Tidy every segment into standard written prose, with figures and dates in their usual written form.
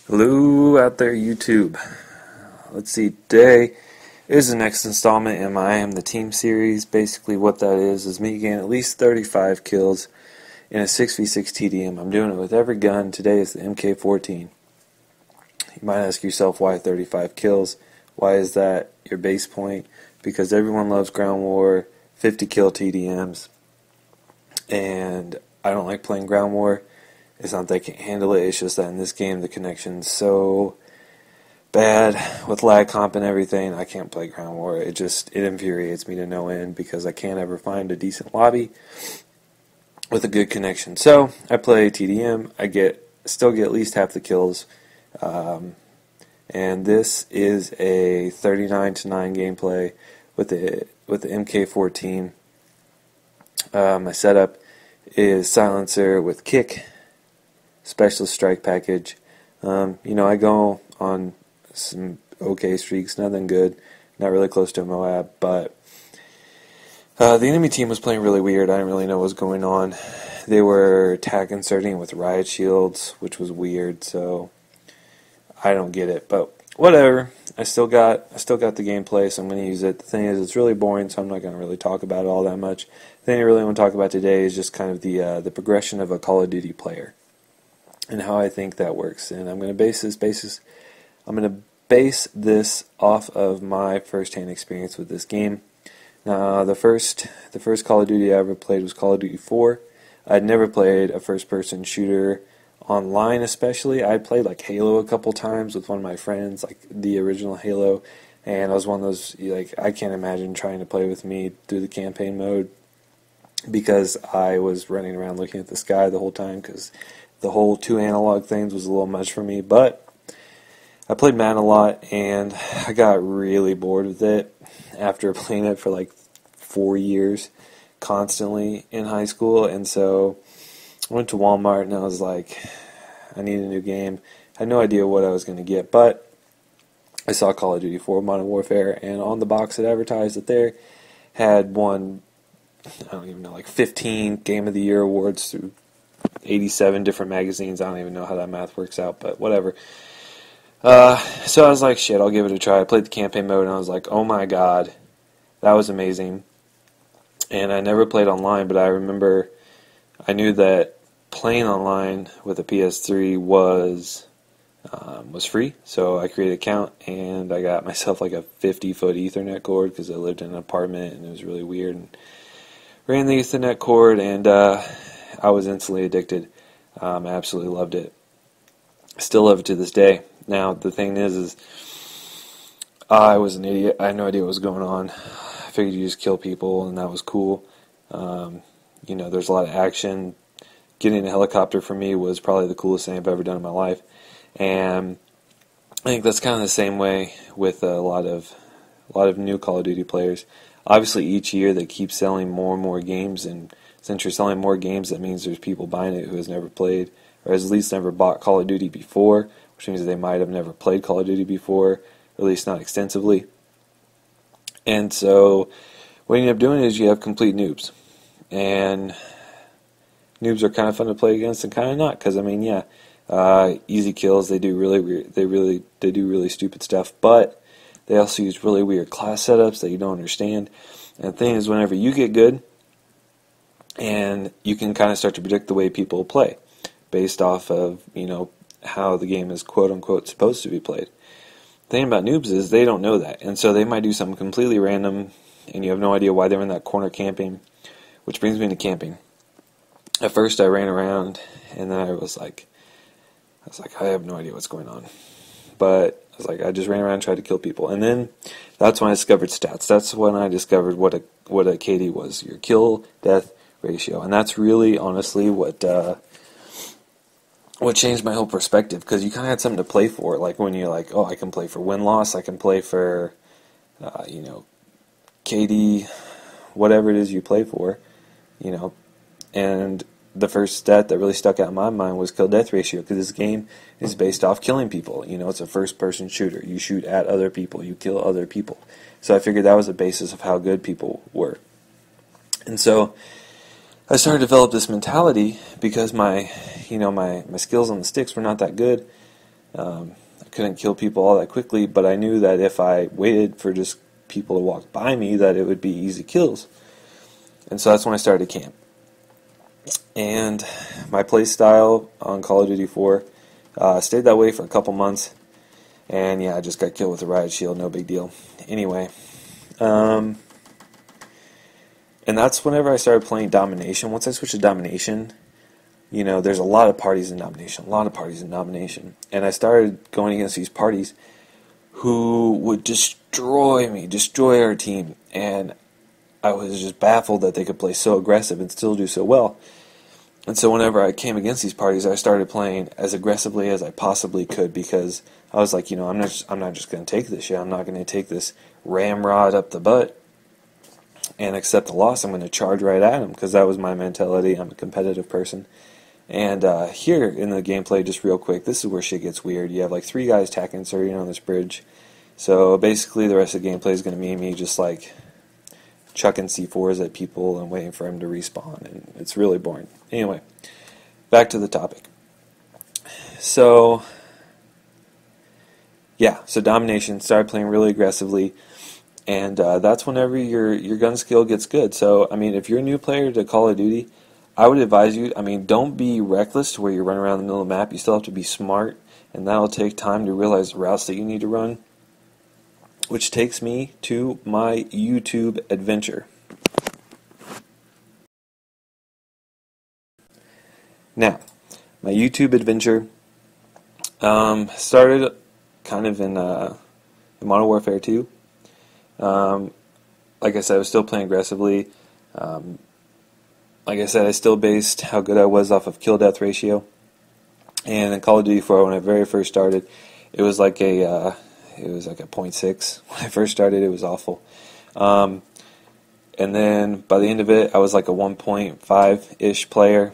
Hello out there, YouTube. Let's see, today is the next installment in my I Am the Team series. Basically what that is me getting at least 35 kills in a 6v6 TDM. I'm doing it with every gun. Today is the MK14. You might ask yourself, why 35 kills? Why is that your base point? Because everyone loves ground war, 50 kill TDMs, and I don't like playing ground war. It's not that I can't handle it, it's just that in this game the connection's so bad with lag comp and everything, I can't play ground war. It infuriates me to no end because I can't ever find a decent lobby with a good connection. So I play TDM, still get at least half the kills, and this is a 39-9 gameplay with the MK14. My setup is silencer with kick, specialist strike package. I go on some okay streaks, nothing good, not really close to a Moab, but the enemy team was playing really weird. I didn't really know what was going on. They were attack inserting with riot shields, which was weird, so I don't get it, but whatever. I still got the gameplay, so I'm going to use it. The thing is, it's really boring, so I'm not going to really talk about it all that much. The thing I really want to talk about today is just kind of the progression of a Call of Duty player and how I think that works. And I'm going to base this off of my first-hand experience with this game. Now, the first Call of Duty I ever played was Call of Duty 4. I'd never played a first-person shooter online, especially. I played like Halo a couple times with one of my friends, like the original Halo, and I was one of those, like, I can't imagine trying to play with me through the campaign mode because I was running around looking at the sky the whole time because the whole two analog things was a little much for me. But I played Madden a lot, and I got really bored with it after playing it for like 4 years constantly in high school. And so I went to Walmart and I was like, I need a new game. I had no idea what I was going to get, but I saw Call of Duty 4 Modern Warfare, and on the box it advertised that there had won, I don't even know, like 15 Game of the Year awards through 87 different magazines. I don't even know how that math works out, but whatever. So I was like, shit, I'll give it a try. I played the campaign mode, and I was like, oh my god, that was amazing. And I never played online, but I knew that playing online with a PS3 was free, so I created an account, and I got myself like a 50-foot Ethernet cord because I lived in an apartment, and it was really weird, and ran the Ethernet cord, and I was instantly addicted. I absolutely loved it. Still love it to this day. Now, the thing is I was an idiot. I had no idea what was going on. I figured you just kill people, and that was cool. There's a lot of action. Getting a helicopter for me was probably the coolest thing I've ever done in my life. And I think that's kind of the same way with a lot of new Call of Duty players. Obviously, each year they keep selling more and more games, and since you're selling more games, that means there's people buying it who has never played, or has at least never bought Call of Duty before, which means they might have never played Call of Duty before, or at least not extensively. And so what you end up doing is you have complete noobs. And noobs are kind of fun to play against and kind of not, because easy kills, they do really weird, they do really stupid stuff, but they also use really weird class setups that you don't understand. And the thing is, whenever you get good, and you can kind of start to predict the way people play based off of, how the game is quote-unquote supposed to be played. The thing about noobs is they don't know that, and so they might do something completely random, and you have no idea why they're in that corner camping, which brings me to camping. At first I ran around, and then I was like, I have no idea what's going on. But I just ran around and tried to kill people. And then that's when I discovered stats. That's when I discovered what a KD was, your kill-death ratio. And that's really, honestly, what changed my whole perspective, because you kind of had something to play for. Like when you're like, oh, I can play for win-loss, I can play for, KD, whatever it is you play for, and the first stat that really stuck out in my mind was kill-death ratio, because this game is based off killing people. It's a first-person shooter. You shoot at other people. You kill other people. So I figured that was the basis of how good people were. And so I started to develop this mentality because my skills on the sticks were not that good. I couldn't kill people all that quickly, but I knew that if I waited for just people to walk by me, that it would be easy kills. And so that's when I started to camp. And my play style on Call of Duty 4 stayed that way for a couple months. And yeah, I just got killed with a riot shield, no big deal. Anyway, and that's whenever I started playing Domination. Once I switched to Domination, there's a lot of parties in Domination, and I started going against these parties who would destroy me, destroy our team, and I was just baffled that they could play so aggressive and still do so well. And so whenever I came against these parties, I started playing as aggressively as I possibly could, because I was like, I'm not just going to take this shit. I'm not going to take this ramrod up the butt and accept the loss. I'm going to charge right at them, because that was my mentality. I'm a competitive person. And here in the gameplay, just real quick, this is where shit gets weird. You have like 3 guys attacking Surgeon on this bridge. So basically the rest of the gameplay is going to be me just like chucking C4s at people and waiting for them to respawn. And it's really boring. Anyway, back to the topic. So, yeah, so Domination, started playing really aggressively. And that's whenever your gun skill gets good. So, I mean, if you're a new player to Call of Duty, I would advise you, don't be reckless to where you run around the middle of the map. You still have to be smart, and that'll take time to realize the routes that you need to run, which takes me to my YouTube adventure. Now, my YouTube adventure started kind of in Modern Warfare 2. Like I said, I was still playing aggressively. Like I said, I still based how good I was off of kill-death ratio. And in Call of Duty 4, when I very first started, it was like a 0.6. When I first started, it was awful. And then by the end of it, I was like a 1.5-ish player.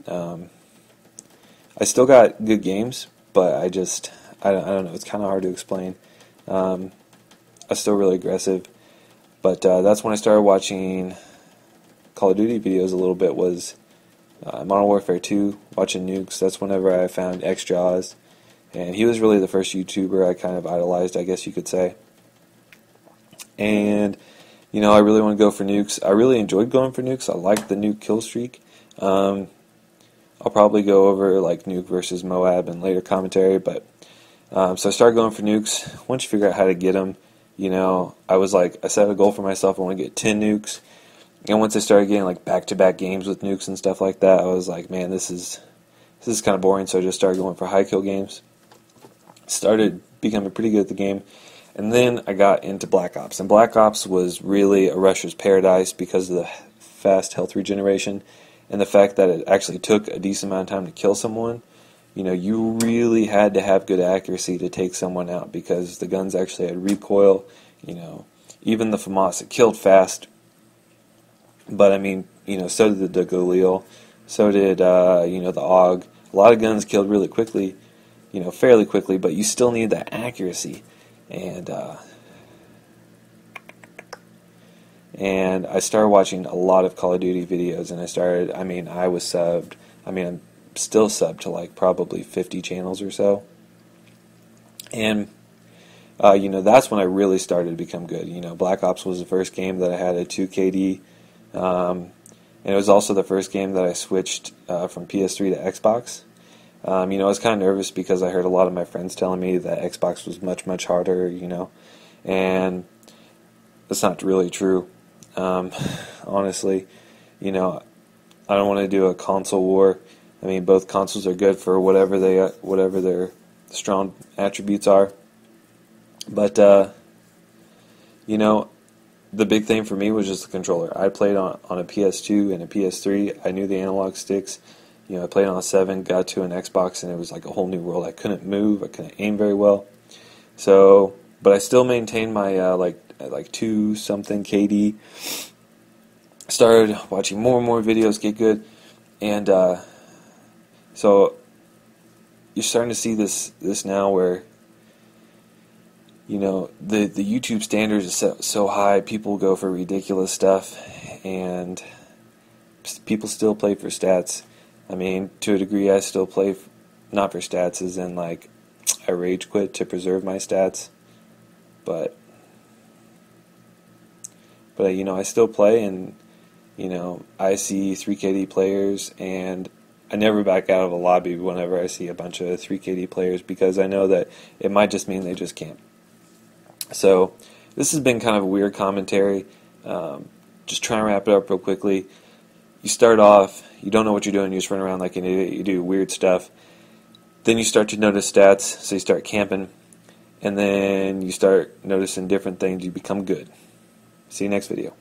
I still got good games, but I don't know, it's kind of hard to explain. I was still really aggressive. But that's when I started watching Call of Duty videos a little bit, was Modern Warfare 2, watching nukes. That's whenever I found X-Jaws, and he was really the first YouTuber I kind of idolized, I guess you could say. And, I really want to go for nukes. I really enjoyed going for nukes. I liked the nuke kill streak. I'll probably go over like nuke versus Moab in later commentary, but so I started going for nukes. Once you figure out how to get them, I set a goal for myself. I want to get 10 nukes. And once I started getting like back-to-back games with nukes and stuff like that, I was like, man, this is kind of boring. So I just started going for high kill games. Started becoming pretty good at the game, and then I got into Black Ops. And Black Ops was really a rusher's paradise because of the fast health regeneration and the fact that it actually took a decent amount of time to kill someone. You really had to have good accuracy to take someone out, because the guns actually had recoil. Even the FAMAS, it killed fast. But so did the Galil, so did the AUG. A lot of guns killed really quickly, fairly quickly, but you still need that accuracy. And I started watching a lot of Call of Duty videos, and I was subbed. I'm still subbed to like probably 50 channels or so. And that's when I really started to become good. Black Ops was the first game that I had a 2 KD. And it was also the first game that I switched from PS3 to Xbox. I was kind of nervous because I heard a lot of my friends telling me that Xbox was much, much harder, and that's not really true. Honestly, I don't want to do a console war. Both consoles are good for whatever their strong attributes are. But, the big thing for me was just the controller. I played on a PS2 and a PS3. I knew the analog sticks. I played on a 7, got to an Xbox, and it was like a whole new world. I couldn't move. I couldn't aim very well. So, but I still maintained my like 2-something KD. Started watching more and more videos get good, and so you're starting to see this now where the YouTube standards is so high. People go for ridiculous stuff, and people still play for stats. To a degree, I still play not for stats, as in like I rage quit to preserve my stats, but you know, I still play, and you know, I see 3KD players, and I never back out of a lobby whenever I see a bunch of 3KD players, because I know that it might just mean they just can't. So this has been kind of a weird commentary. Just trying to wrap it up real quickly. You start off, you don't know what you're doing, you just run around like an idiot, you do weird stuff. Then you start to notice stats, so you start camping, and then you start noticing different things, you become good. See you next video.